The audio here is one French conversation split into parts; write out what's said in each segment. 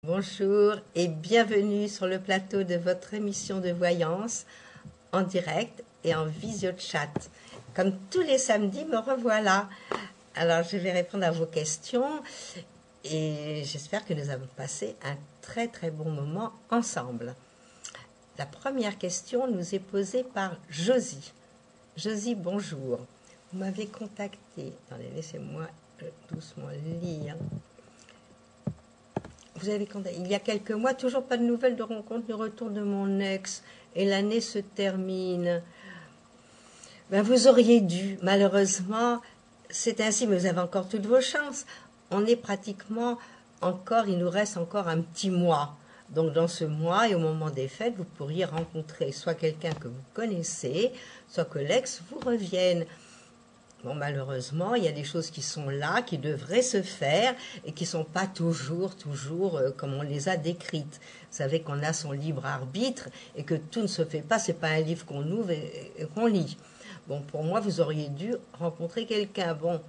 Bonjour et bienvenue sur le plateau de votre émission de voyance en direct et en visio-chat. Comme tous les samedis, me revoilà. Alors, je vais répondre à vos questions et j'espère que nous avons passé un très très bon moment ensemble. La première question nous est posée par Josie. Josie, bonjour. Vous m'avez contacté. Attendez, laissez-moi doucement lire. Vous avez contacté il y a quelques mois, toujours pas de nouvelles de rencontre, de retour de mon ex, et l'année se termine. Ben, vous auriez dû, malheureusement, c'est ainsi, mais vous avez encore toutes vos chances. On est pratiquement encore, il nous reste encore un petit mois. Donc dans ce mois et au moment des fêtes, vous pourriez rencontrer soit quelqu'un que vous connaissez, soit que l'ex vous revienne. Bon, malheureusement, il y a des choses qui sont là, qui devraient se faire et qui ne sont pas toujours comme on les a décrites. Vous savez qu'on a son libre arbitre et que tout ne se fait pas. Ce n'est pas un livre qu'on ouvre et qu'on lit. Bon, pour moi, vous auriez dû rencontrer quelqu'un. Bon,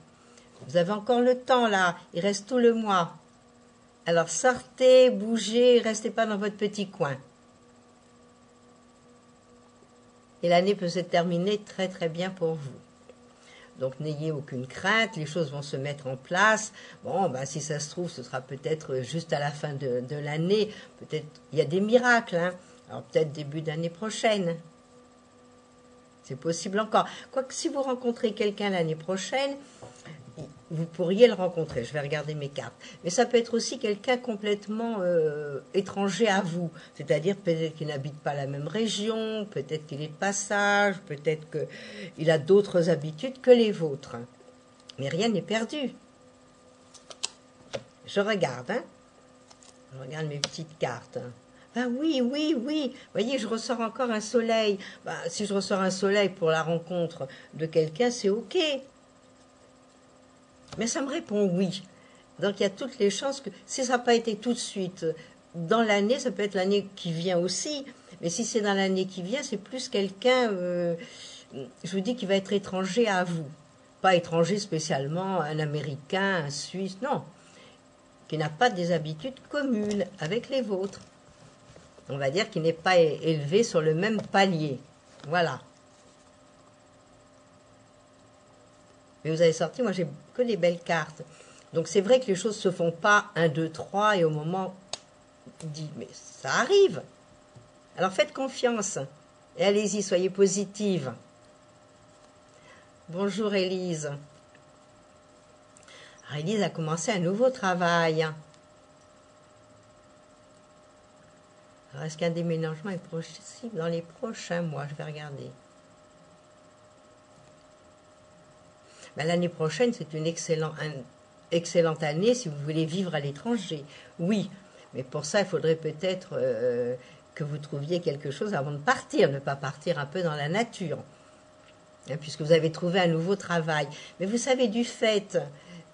vous avez encore le temps là. Il reste tout le mois. Alors sortez, bougez, restez pas dans votre petit coin. Et l'année peut se terminer très très bien pour vous. Donc n'ayez aucune crainte, les choses vont se mettre en place. Bon, ben, si ça se trouve, ce sera peut-être juste à la fin de l'année. Peut-être, il y a des miracles, hein. Alors peut-être début d'année prochaine. C'est possible encore. Quoique si vous rencontrez quelqu'un l'année prochaine, vous pourriez le rencontrer. Je vais regarder mes cartes. Mais ça peut être aussi quelqu'un complètement étranger à vous. C'est-à-dire peut-être qu'il n'habite pas la même région, peut-être qu'il est de passage, peut-être qu'il a d'autres habitudes que les vôtres. Mais rien n'est perdu. Je regarde, hein. Je regarde mes petites cartes. Ah oui. Vous voyez, je ressors encore un soleil. Ben, si je ressors un soleil pour la rencontre de quelqu'un, c'est OK. Mais ça me répond oui. Donc il y a toutes les chances que, si ça n'a pas été tout de suite dans l'année, ça peut être l'année qui vient aussi. Mais si c'est dans l'année qui vient, c'est plus quelqu'un, je vous dis, qui va être étranger à vous. Pas étranger spécialement, un Américain, un Suisse, non. Qui n'a pas des habitudes communes avec les vôtres. On va dire qu'il n'est pas élevé sur le même palier. Voilà. Mais vous avez sorti, moi j'ai que des belles cartes. Donc c'est vrai que les choses ne se font pas 1, 2, 3 et au moment dit, mais ça arrive. Alors faites confiance et allez-y, soyez positive. Bonjour Élise. Alors Élise a commencé un nouveau travail. Alors est-ce qu'un déménagement est possible dans les prochains mois? Je vais regarder. Ben, l'année prochaine, c'est une excellente année si vous voulez vivre à l'étranger. Oui, mais pour ça, il faudrait peut-être que vous trouviez quelque chose avant de partir, ne pas partir un peu dans la nature, hein, puisque vous avez trouvé un nouveau travail. Mais vous savez, du fait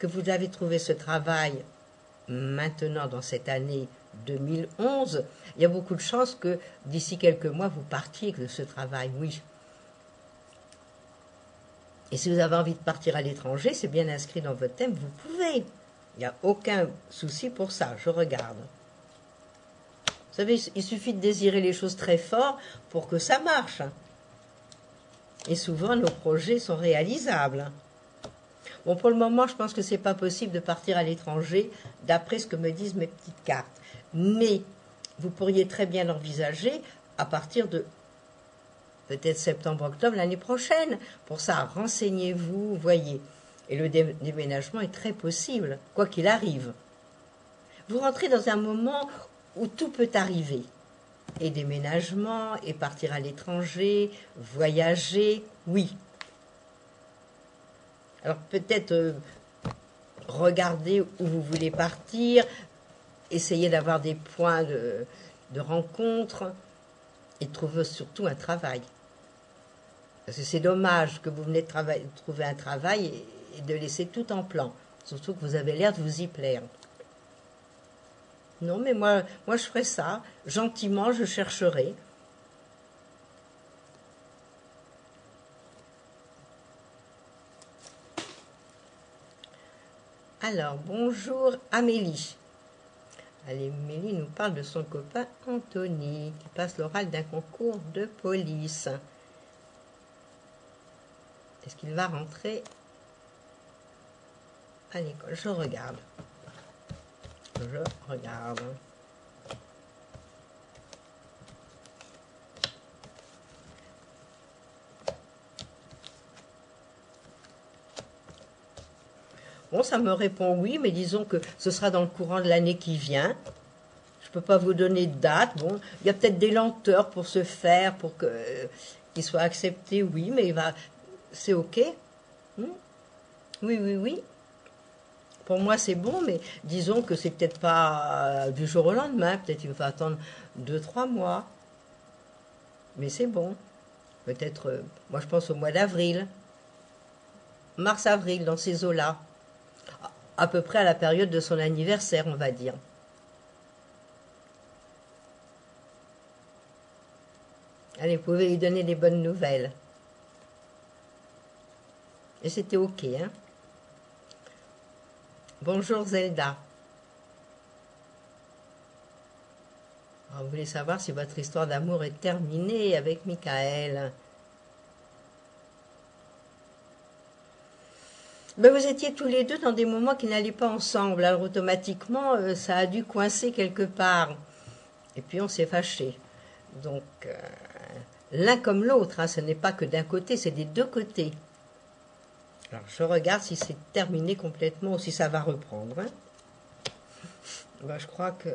que vous avez trouvé ce travail maintenant dans cette année 2011, il y a beaucoup de chances que d'ici quelques mois, vous partiez de ce travail, oui. Et si vous avez envie de partir à l'étranger, c'est bien inscrit dans votre thème, vous pouvez. Il n'y a aucun souci pour ça, je regarde. Vous savez, il suffit de désirer les choses très fort pour que ça marche. Et souvent, nos projets sont réalisables. Bon, pour le moment, je pense que ce n'est pas possible de partir à l'étranger, d'après ce que me disent mes petites cartes. Mais vous pourriez très bien l'envisager à partir de peut-être septembre-octobre l'année prochaine. Pour ça, renseignez-vous, voyez. Et le déménagement est très possible, quoi qu'il arrive. Vous rentrez dans un moment où tout peut arriver. Et déménagement, et partir à l'étranger, voyager, oui. Alors peut-être regardez où vous voulez partir, essayez d'avoir des points de rencontre, et trouver surtout un travail. Parce que c'est dommage que vous venez de trouver un travail et de laisser tout en plan. Surtout que vous avez l'air de vous y plaire. Non, mais moi je ferai ça. Gentiment, je chercherai. Alors, bonjour Amélie. Amélie nous parle de son copain Anthony, qui passe l'oral d'un concours de police. Est-ce qu'il va rentrer à l'école? Je regarde. Je regarde. Bon, ça me répond oui, mais disons que ce sera dans le courant de l'année qui vient. Je ne peux pas vous donner de date. Bon, il y a peut-être des lenteurs pour se faire, pour qu'il soit accepté, oui, mais c'est OK. Oui, oui, oui. Pour moi, c'est bon, mais disons que c'est peut-être pas du jour au lendemain. Peut-être qu'il va attendre 2-3 mois. Mais c'est bon. Peut-être, moi je pense au mois d'avril. Mars-avril, dans ces eaux-là. À peu près à la période de son anniversaire, on va dire. Allez, vous pouvez lui donner des bonnes nouvelles. Et c'était OK, hein. Bonjour Zelda. Alors, vous voulez savoir si votre histoire d'amour est terminée avec Michael. Ben, vous étiez tous les deux dans des moments qui n'allaient pas ensemble. Alors automatiquement, ça a dû coincer quelque part. Et puis on s'est fâchés. Donc, l'un comme l'autre, hein, ce n'est pas que d'un côté, c'est des deux côtés. Alors je regarde si c'est terminé complètement ou si ça va reprendre. Hein. Ben, je crois que...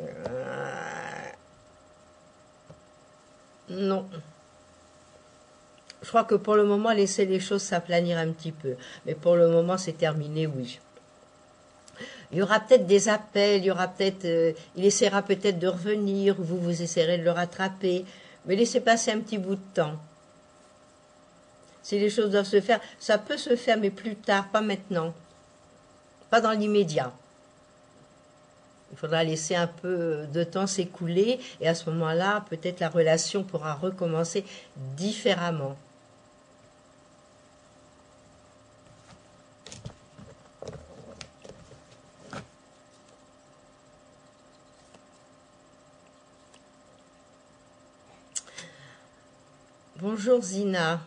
non. Je crois que pour le moment, laisser les choses s'aplanir un petit peu. Mais pour le moment, c'est terminé, oui. Il y aura peut-être des appels, il y aura peut-être, il essaiera peut-être de revenir, vous essaierez de le rattraper. Mais laissez passer un petit bout de temps. Si les choses doivent se faire, ça peut se faire, mais plus tard, pas maintenant. Pas dans l'immédiat. Il faudra laisser un peu de temps s'écouler et à ce moment-là, peut-être la relation pourra recommencer différemment. Bonjour Zina.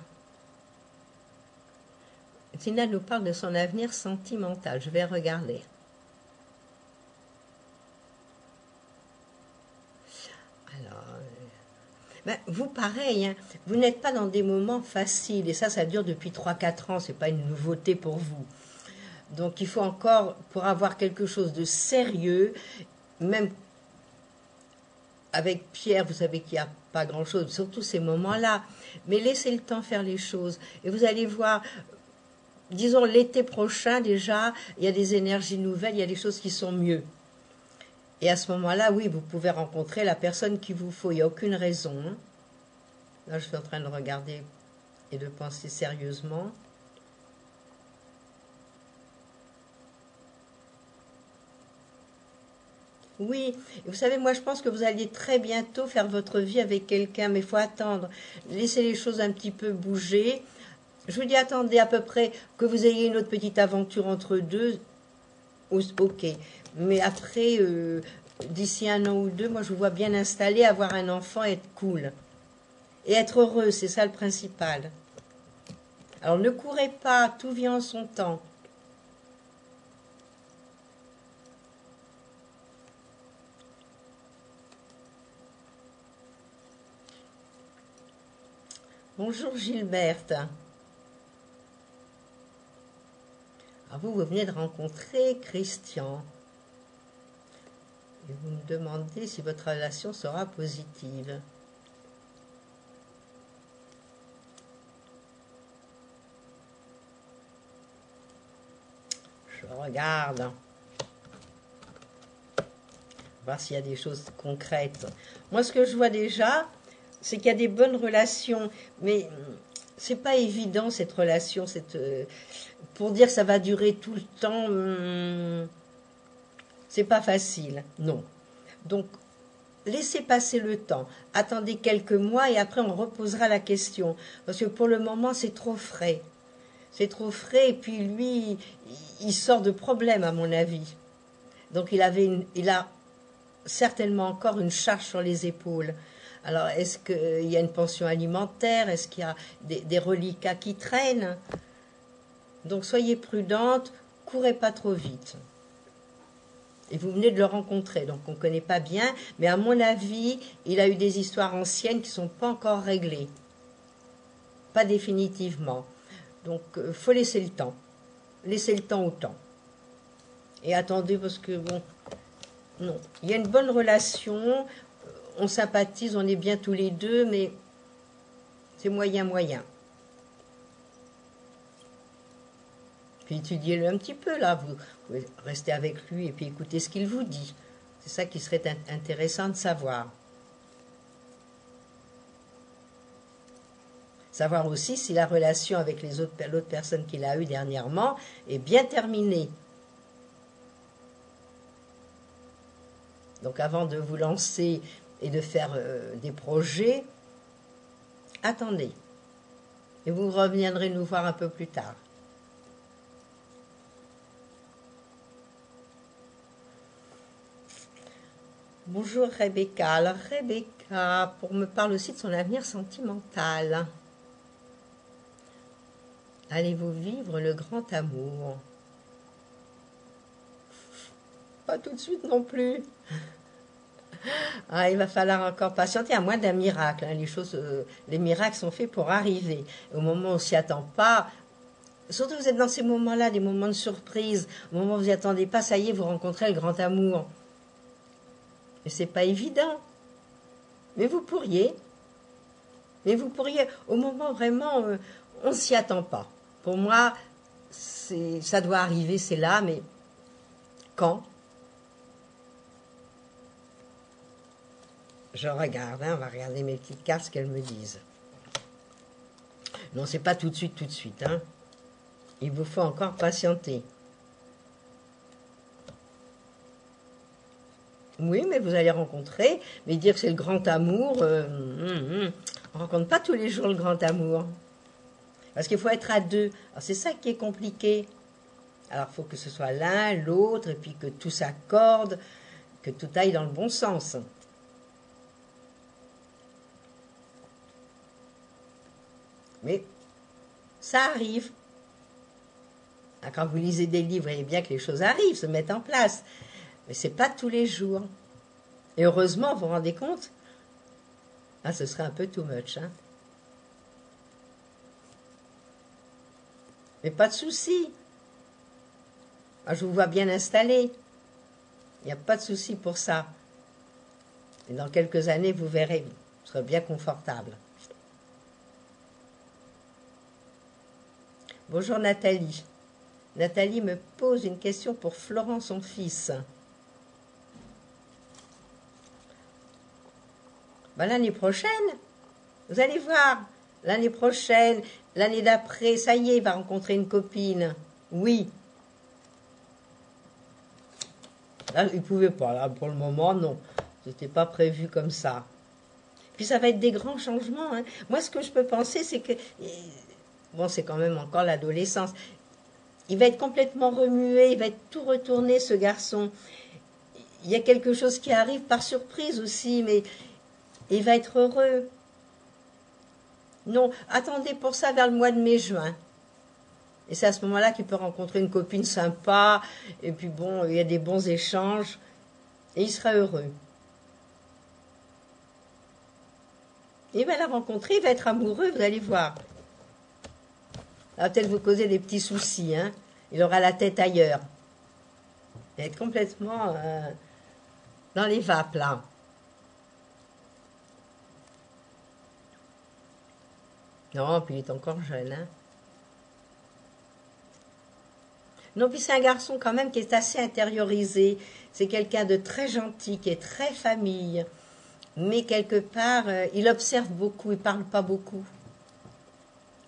Zina nous parle de son avenir sentimental. Je vais regarder. Alors, ben, vous pareil, hein, vous n'êtes pas dans des moments faciles et ça dure depuis 3-4 ans, c'est pas une nouveauté pour vous. Donc il faut encore, pour avoir quelque chose de sérieux, même avec Pierre, vous savez qu'il n'y a pas grand-chose, surtout ces moments-là, mais laissez le temps faire les choses. Et vous allez voir, disons l'été prochain déjà, il y a des énergies nouvelles, il y a des choses qui sont mieux. Et à ce moment-là, oui, vous pouvez rencontrer la personne qu'il vous faut, il n'y a aucune raison. Hein. Là, je suis en train de regarder et de penser sérieusement. Oui, et vous savez, moi je pense que vous alliez très bientôt faire votre vie avec quelqu'un, mais il faut attendre, laisser les choses un petit peu bouger. Je vous dis, attendez à peu près que vous ayez une autre petite aventure entre deux, ok. Mais après, d'ici 1 an ou 2, moi je vous vois bien installé, avoir un enfant, être cool. Et être heureux, c'est ça le principal. Alors ne courez pas, tout vient en son temps. Bonjour Gilberte. Alors vous venez de rencontrer Christian. Et vous me demandez si votre relation sera positive. Je regarde. Voir s'il y a des choses concrètes. Moi, ce que je vois déjà, c'est qu'il y a des bonnes relations, mais c'est pas évident cette relation. Pour dire que ça va durer tout le temps, c'est pas facile, non. Donc, laissez passer le temps. Attendez quelques mois et après on reposera la question. Parce que pour le moment, c'est trop frais. C'est trop frais et puis lui, il sort de problème à mon avis. Donc il a certainement encore une charge sur les épaules. Alors, est-ce qu'il y a une pension alimentaire? Est-ce qu'il y a des reliquats qui traînent? Donc, soyez prudente, courez pas trop vite. Et vous venez de le rencontrer, donc on ne connaît pas bien, mais à mon avis, il a eu des histoires anciennes qui ne sont pas encore réglées. Pas définitivement. Donc, faut laisser le temps. Laissez le temps au temps. Et attendez, parce que, bon, non. Il y a une bonne relation, on sympathise, on est bien tous les deux, mais c'est moyen. Puis étudiez-le un petit peu, là. Vous pouvez rester avec lui et puis écouter ce qu'il vous dit. C'est ça qui serait intéressant de savoir. Savoir aussi si la relation avec l'autre personne qu'il a eue dernièrement est bien terminée. Donc avant de vous lancer et de faire des projets, attendez. Et vous reviendrez nous voir un peu plus tard. Bonjour Rebecca. Alors Rebecca, me parle aussi de son avenir sentimental. Allez-vous vivre le grand amour? Pas tout de suite non plus. Ah, il va falloir encore patienter, à moins d'un miracle. Hein. Les miracles sont faits pour arriver. Au moment où on s'y attend pas, surtout vous êtes dans ces moments-là, des moments de surprise, au moment où vous n'y attendez pas, ça y est, vous rencontrez le grand amour. Et c'est pas évident. Mais vous pourriez. Au moment vraiment, on ne s'y attend pas. Pour moi, ça doit arriver, c'est là, mais quand? Je regarde, hein, on va regarder mes petites cartes, ce qu'elles me disent. Non, c'est pas tout de suite. Hein. Il vous faut encore patienter. Oui, mais vous allez rencontrer, mais dire que c'est le grand amour, on ne rencontre pas tous les jours le grand amour. Parce qu'il faut être à deux. Alors c'est ça qui est compliqué. Alors il faut que ce soit l'un, l'autre, et puis que tout s'accorde, que tout aille dans le bon sens. Mais ça arrive. Quand vous lisez des livres, vous voyez bien que les choses arrivent, se mettent en place. Mais ce n'est pas tous les jours. Et heureusement, vous vous rendez compte? Ah, ce serait un peu too much. Hein. Mais pas de souci. Ah, je vous vois bien installé. Il n'y a pas de souci pour ça. Et dans quelques années, vous verrez, vous serez bien confortable. Bonjour Nathalie. Nathalie me pose une question pour Florent, son fils. Ben, l'année prochaine, vous allez voir, l'année prochaine, l'année d'après, ça y est, il va rencontrer une copine. Oui. Là, il ne pouvait pas, là, pour le moment, non. C'était pas prévu comme ça. Puis ça va être des grands changements. Hein. Moi, ce que je peux penser, c'est que... Bon, c'est quand même encore l'adolescence. Il va être complètement remué, il va être tout retourné, ce garçon. Il y a quelque chose qui arrive par surprise aussi, mais il va être heureux. Non, attendez pour ça vers le mois de mai-juin. Et c'est à ce moment-là qu'il peut rencontrer une copine sympa, et puis bon, il y a des bons échanges, et il sera heureux. Et il va la rencontrer, il va être amoureux, vous allez voir. Ça va peut-être vous causer des petits soucis, hein. Il aura la tête ailleurs. Il va être complètement dans les vapes, là. Non, puis il est encore jeune, hein. Non, puis c'est un garçon quand même qui est assez intériorisé. C'est quelqu'un de très gentil, qui est très famille. Mais quelque part, il observe beaucoup, il ne parle pas beaucoup.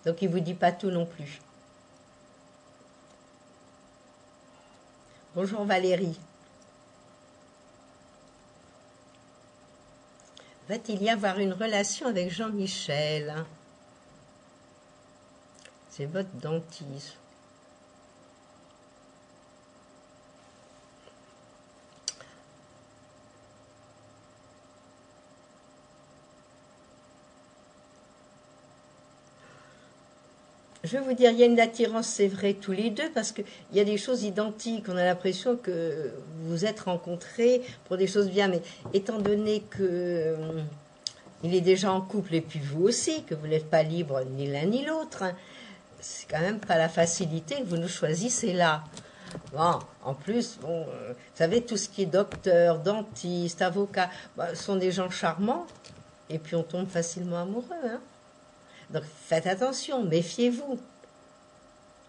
Donc il ne vous dit pas tout non plus. Bonjour Valérie. Va-t-il y avoir une relation avec Jean-Michel? C'est votre dentiste. je vais vous dire, il y a une attirance, c'est vrai, tous les deux, parce qu'il y a des choses identiques. On a l'impression que vous vous êtes rencontrés pour des choses bien, mais étant donné que il est déjà en couple, et puis vous aussi, que vous n'êtes pas libre ni l'un ni l'autre, hein, c'est quand même pas la facilité que vous nous choisissez là. Bon, en plus, bon, vous savez, tout ce qui est docteur, dentiste, avocat, bah, sont des gens charmants, et puis on tombe facilement amoureux, hein. Donc faites attention, méfiez-vous,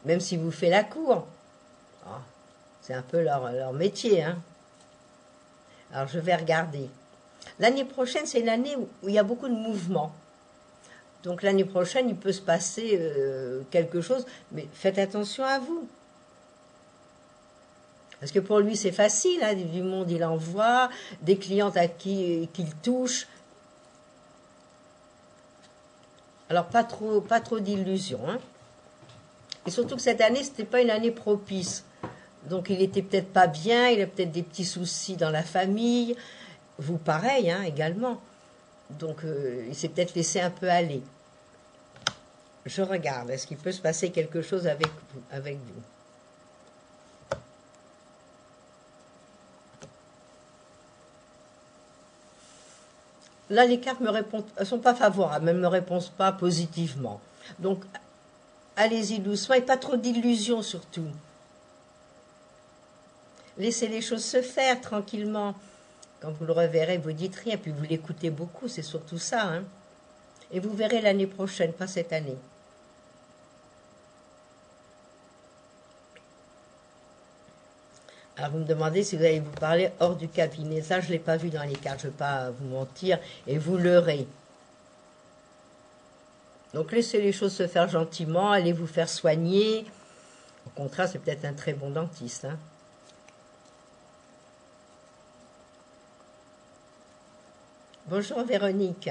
même si vous faites la cour. Oh, c'est un peu leur métier, hein. Alors je vais regarder. L'année prochaine, c'est l'année où il y a beaucoup de mouvements. Donc l'année prochaine, il peut se passer quelque chose, mais faites attention à vous. Parce que pour lui, c'est facile, hein, du monde, il envoie, des clientes à qui qu'il touche. Alors pas trop d'illusions, hein. Et surtout que cette année, c'était pas une année propice. Donc il était peut-être pas bien, il a peut-être des petits soucis dans la famille. Vous pareil, hein, également. Donc il s'est peut-être laissé un peu aller. Je regarde, est-ce qu'il peut se passer quelque chose avec vous? Là, les cartes me répondent, elles sont pas favorables, elles ne me répondent pas positivement. Donc, allez-y doucement et pas trop d'illusions surtout. Laissez les choses se faire tranquillement. Quand vous le reverrez, vous dites rien, puis vous l'écoutez beaucoup, c'est surtout ça, hein. Et vous verrez l'année prochaine, pas cette année. Alors vous me demandez si vous allez vous parler hors du cabinet. Ça, je ne l'ai pas vu dans les cartes, je ne vais pas vous mentir, et vous leurrez. Donc laissez les choses se faire gentiment, allez vous faire soigner. Au contraire, c'est peut-être un très bon dentiste, hein. Bonjour Véronique.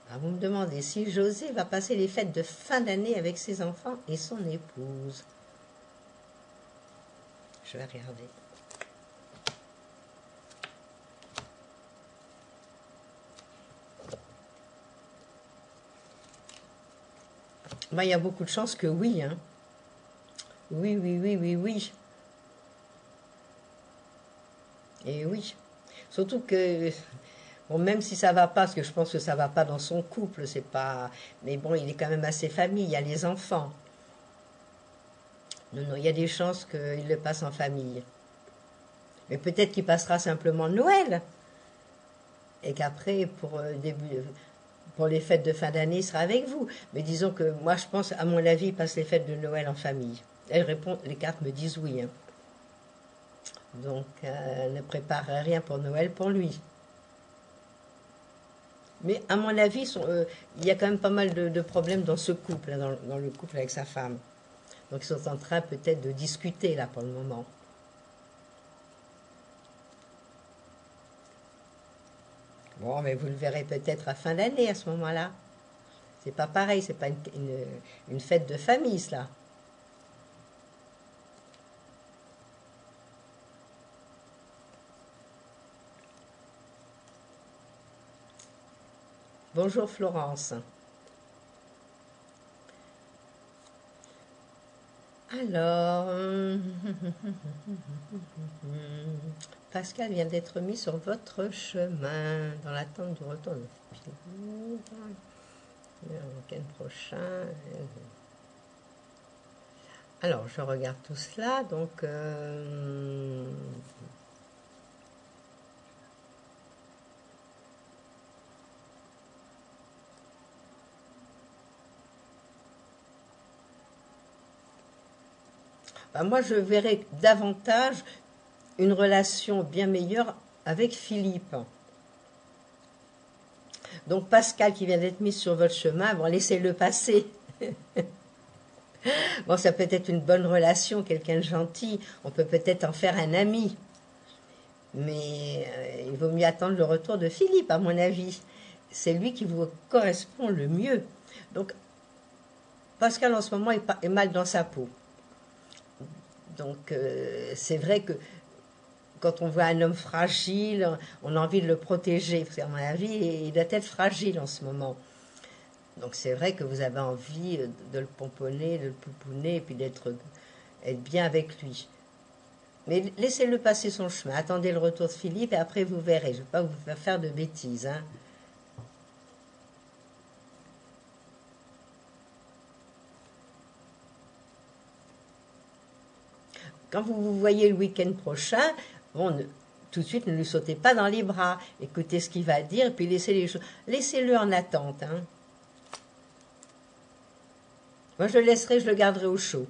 Alors vous me demandez si José va passer les fêtes de fin d'année avec ses enfants et son épouse. Je vais regarder. Ben, il y a beaucoup de chances que oui, hein. Oui, oui, oui, oui, oui. Et oui. Surtout que, bon, même si ça va pas, parce que je pense que ça va pas dans son couple, c'est pas. Mais bon, il est quand même assez famille, il y a les enfants. Non, non, il y a des chances qu'il le passe en famille. Mais peut-être qu'il passera simplement Noël. Et qu'après, pour les fêtes de fin d'année, il sera avec vous. Mais disons que moi, je pense, à mon avis, il passe les fêtes de Noël en famille. Elle répond, les cartes me disent oui, hein. Donc, ne prépare rien pour Noël pour lui. Mais à mon avis, il y a quand même pas mal de problèmes dans ce couple, hein, dans le couple avec sa femme. Donc ils sont en train peut-être de discuter là pour le moment. Bon, mais vous le verrez peut-être à fin d'année à ce moment-là. C'est pas pareil, c'est pas une fête de famille, cela. Bonjour Florence. Alors, Pascal vient d'être mis sur votre chemin dans l'attente du retour de le week-end prochain. Alors, je regarde tout cela, donc ben, moi je verrais davantage une relation bien meilleure avec Philippe. Donc Pascal qui vient d'être mis sur votre chemin, bon, laissez-le passer. Bon, ça peut être une bonne relation, quelqu'un de gentil, on peut peut-être en faire un ami. Mais il vaut mieux attendre le retour de Philippe, à mon avis. C'est lui qui vous correspond le mieux. Donc, Pascal, en ce moment, est mal dans sa peau. Donc, c'est vrai que quand on voit un homme fragile, on a envie de le protéger. Parce qu'à mon avis, il doit être fragile en ce moment. Donc c'est vrai que vous avez envie de le pomponner, de le pouponner, et puis être bien avec lui. Mais laissez-le passer son chemin. Attendez le retour de Philippe et après vous verrez. Je ne vais pas vous faire de bêtises. Hein. Quand vous vous voyez le week-end prochain, bon, tout de suite ne lui sautez pas dans les bras. Écoutez ce qu'il va dire et puis laissez les choses. Laissez-le en attente. Hein. Moi je le laisserai, je le garderai au chaud.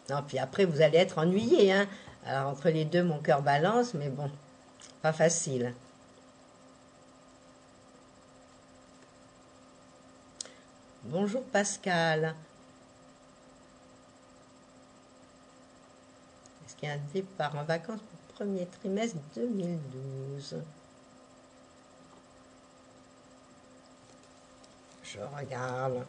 Non, puis après, vous allez être ennuyé. Hein. Alors, entre les deux, mon cœur balance, mais bon, pas facile. Bonjour Pascal. Est-ce qu'il y a un départ en vacances pour le premier trimestre 2012? Je regarde.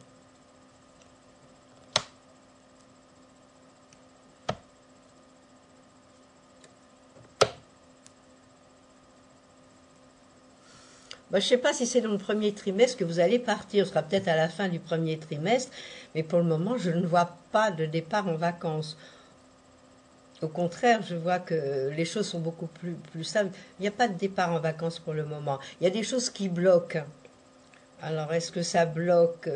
Bah, je ne sais pas si c'est dans le premier trimestre que vous allez partir. Ce sera peut-être à la fin du premier trimestre. Mais pour le moment, je ne vois pas de départ en vacances. Au contraire, je vois que les choses sont beaucoup plus stables. Il n'y a pas de départ en vacances pour le moment. Il y a des choses qui bloquent. Alors, est-ce que ça bloque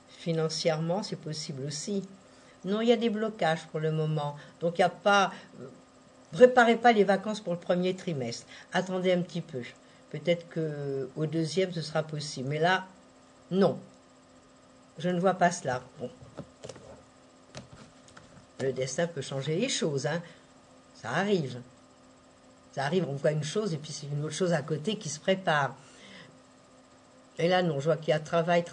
financièrement? C'est possible aussi. Non, il y a des blocages pour le moment. Donc, il n'y a pas... Préparez pas les vacances pour le premier trimestre. Attendez un petit peu. Peut-être qu'au deuxième, ce sera possible. Mais là, non. Je ne vois pas cela. Bon. Le destin peut changer les choses. Hein. Ça arrive. Ça arrive, on voit une chose et puis c'est une autre chose à côté qui se prépare. Et là, non, je vois qu'il y a travail.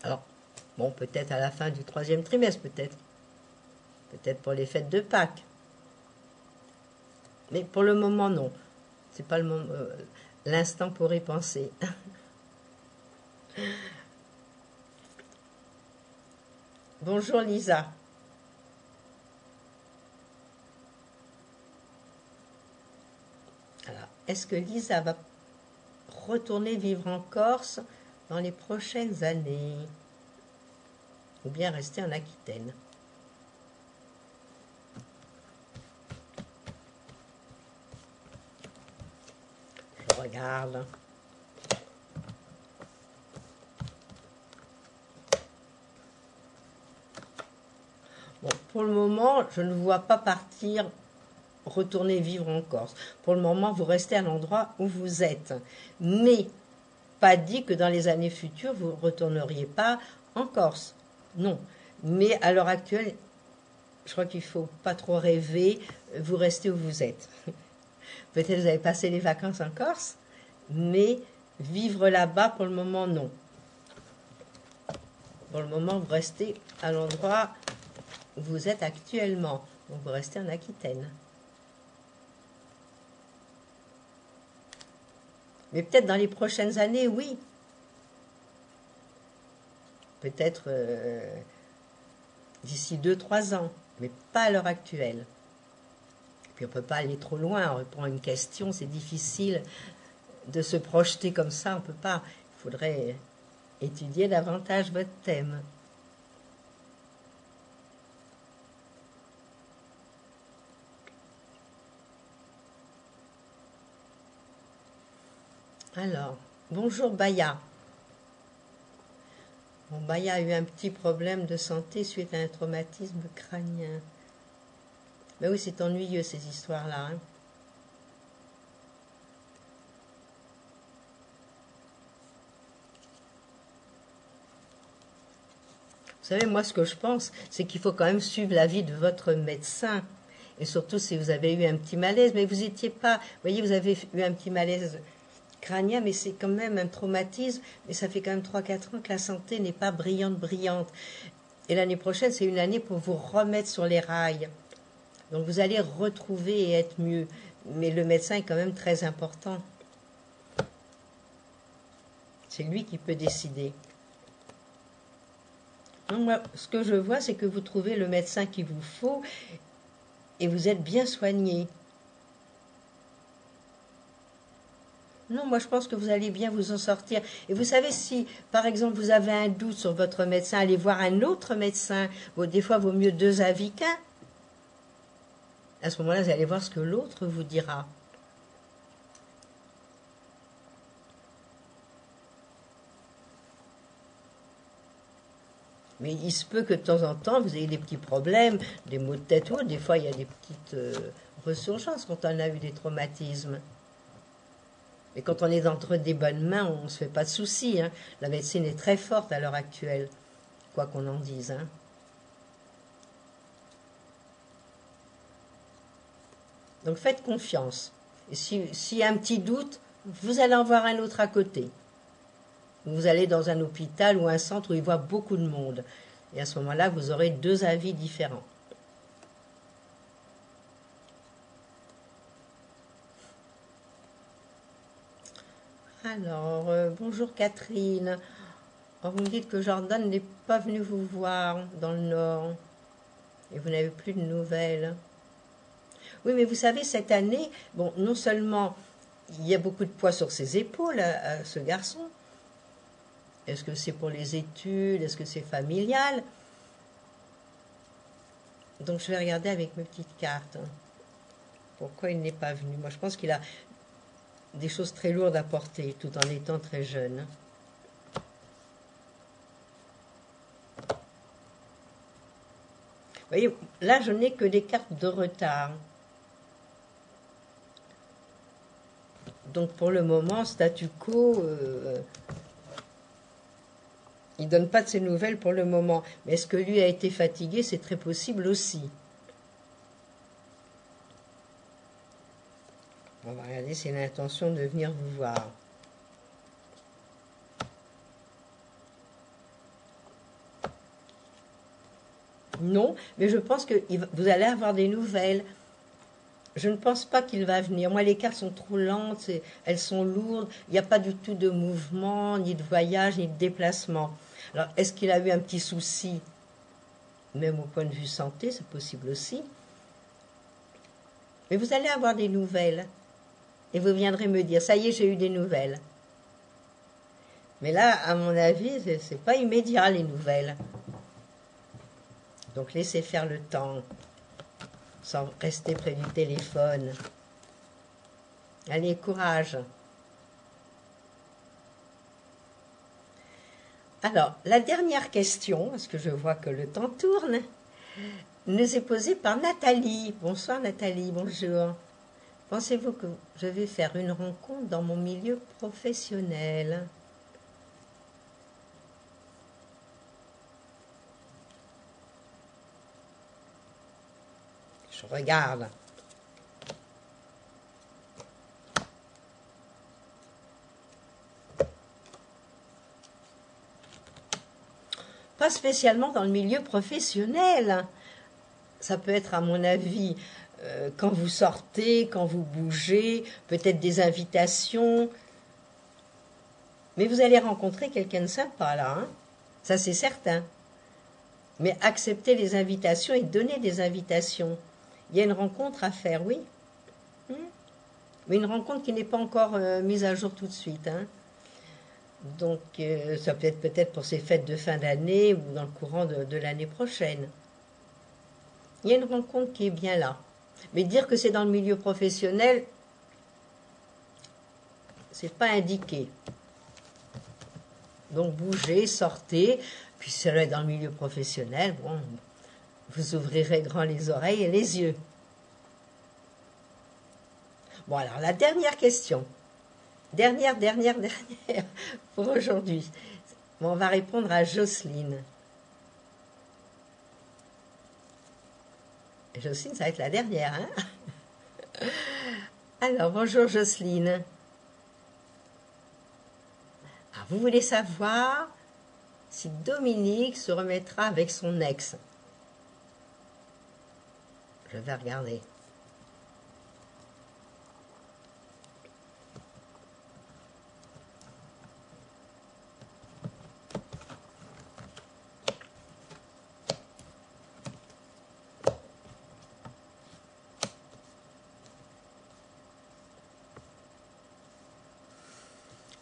Alors, bon, peut-être à la fin du troisième trimestre, peut-être. Peut-être pour les fêtes de Pâques. Mais pour le moment, non. C'est pas l'instant pour y penser. Bonjour Lisa. Alors, est-ce que Lisa va retourner vivre en Corse dans les prochaines années? Ou bien rester en Aquitaine? Je regarde. Bon, pour le moment, je ne vois pas partir, retourner vivre en Corse. Pour le moment, vous restez à l'endroit où vous êtes. Mais, pas dit que dans les années futures, vous ne retourneriez pas en Corse. Non. Mais à l'heure actuelle, je crois qu'il ne faut pas trop rêver, vous restez où vous êtes. Peut-être vous avez passé les vacances en Corse, mais vivre là-bas, pour le moment, non. Pour le moment, vous restez à l'endroit où vous êtes actuellement. Donc, vous restez en Aquitaine. Mais peut-être dans les prochaines années, oui. Peut-être d'ici 2-3 ans, mais pas à l'heure actuelle. Et puis on ne peut pas aller trop loin, on répond à une question, c'est difficile de se projeter comme ça, on ne peut pas. Il faudrait étudier davantage votre thème. Alors, bonjour Baya. Bon, Baya a eu un petit problème de santé suite à un traumatisme crânien. Mais oui, c'est ennuyeux ces histoires-là. Hein. Vous savez, moi, ce que je pense, c'est qu'il faut quand même suivre l'avis de votre médecin. Et surtout si vous avez eu un petit malaise. Mais vous n'étiez pas... Vous voyez, vous avez eu un petit malaise crânien, mais c'est quand même un traumatisme. Mais ça fait quand même 3-4 ans que la santé n'est pas brillante. Et l'année prochaine, c'est une année pour vous remettre sur les rails. Donc vous allez retrouver et être mieux. Mais le médecin est quand même très important. C'est lui qui peut décider. Donc moi, ce que je vois, c'est que vous trouvez le médecin qu'il vous faut. et vous êtes bien soigné. Non, moi je pense que vous allez bien vous en sortir. Et vous savez, si par exemple vous avez un doute sur votre médecin, allez voir un autre médecin. Bon, des fois, il vaut mieux deux avis qu'un. À ce moment-là, vous allez voir ce que l'autre vous dira. Mais il se peut que de temps en temps, vous ayez des petits problèmes, des maux de tête ou autre. Des fois, il y a des petites ressurgences quand on a eu des traumatismes. Mais quand on est entre des bonnes mains, on ne se fait pas de soucis. Hein. La médecine est très forte à l'heure actuelle, quoi qu'on en dise. Hein. Donc faites confiance. Et s'il y a un petit doute, vous allez en voir un autre à côté. Vous allez dans un hôpital ou un centre où il voit beaucoup de monde. Et à ce moment-là, vous aurez deux avis différents. Alors, bonjour Catherine. Oh, vous me dites que Jordan n'est pas venu vous voir dans le Nord. Et vous n'avez plus de nouvelles. Oui, mais vous savez, cette année, bon, non seulement il y a beaucoup de poids sur ses épaules à ce garçon. Est-ce que c'est pour les études? Est-ce que c'est familial? Donc je vais regarder avec mes petites cartes. Pourquoi il n'est pas venu? Moi, je pense qu'il a des choses très lourdes à porter, tout en étant très jeune. Vous voyez, là, je n'ai que des cartes de retard. Donc pour le moment, statu quo, il ne donne pas de ses nouvelles pour le moment. Mais est-ce que lui a été fatigué? C'est très possible aussi. On va regarder s'il a l'intention de venir vous voir. Non, mais je pense que vous allez avoir des nouvelles. Je ne pense pas qu'il va venir. Moi, les cartes sont trop lentes, elles sont lourdes. Il n'y a pas du tout de mouvement, ni de voyage, ni de déplacement. Alors, est-ce qu'il a eu un petit souci, même au point de vue santé? C'est possible aussi. Mais vous allez avoir des nouvelles. Et vous viendrez me dire, ça y est, j'ai eu des nouvelles. Mais là, à mon avis, c'est pas immédiat, les nouvelles. Donc, laissez faire le temps, sans rester près du téléphone. Allez, courage. Alors, la dernière question, parce que je vois que le temps tourne, nous est posée par Nathalie. Bonsoir Nathalie, bonjour. Pensez-vous que je vais faire une rencontre dans mon milieu professionnel? Je regarde. Pas spécialement dans le milieu professionnel. Ça peut être, à mon avis, quand vous sortez, quand vous bougez, peut-être des invitations. Mais vous allez rencontrer quelqu'un de sympa là, hein, ça c'est certain. Mais accepter les invitations et donner des invitations. Il y a une rencontre à faire, oui. Mais une rencontre qui n'est pas encore mise à jour tout de suite. Hein. Donc ça peut être peut-être pour ces fêtes de fin d'année ou dans le courant de l'année prochaine. Il y a une rencontre qui est bien là. Mais dire que c'est dans le milieu professionnel, c'est pas indiqué. Donc bougez, sortez, puis si c'est dans le milieu professionnel, bon, vous ouvrirez grand les oreilles et les yeux. Bon, alors la dernière question. Dernière pour aujourd'hui. Bon, on va répondre à Jocelyne. Jocelyne, ça va être la dernière, hein? Alors, bonjour Jocelyne. Alors, vous voulez savoir si Dominique se remettra avec son ex? Je vais regarder.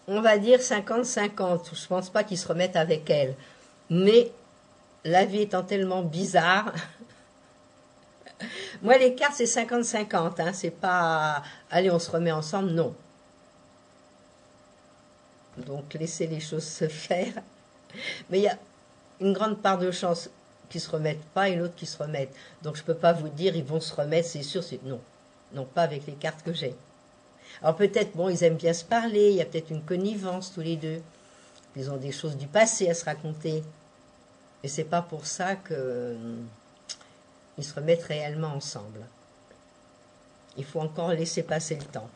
on va dire 50-50. Je pense pas qu'ils se remettent avec elle. Mais la vie étant tellement bizarre, moi les cartes c'est 50-50. Hein, c'est pas, allez on se remet ensemble, non. Donc laissez les choses se faire. Mais il y a une grande part de chance qu'ils se remettent pas et l'autre qui se remettent. Donc je peux pas vous dire ils vont se remettre, c'est sûr, c'est non. Non, pas avec les cartes que j'ai. Alors peut-être, bon, ils aiment bien se parler, il y a peut-être une connivence tous les deux. Ils ont des choses du passé à se raconter. Et c'est pas pour ça que ils se remettent réellement ensemble. Il faut encore laisser passer le temps.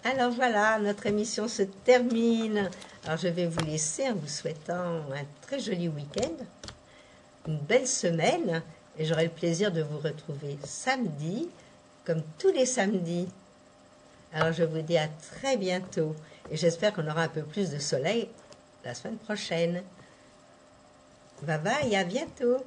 Alors voilà, notre émission se termine. Alors je vais vous laisser en vous souhaitant un très joli week-end, une belle semaine, et j'aurai le plaisir de vous retrouver samedi, comme tous les samedis. Alors je vous dis à très bientôt, et j'espère qu'on aura un peu plus de soleil la semaine prochaine. Bye bye, à bientôt.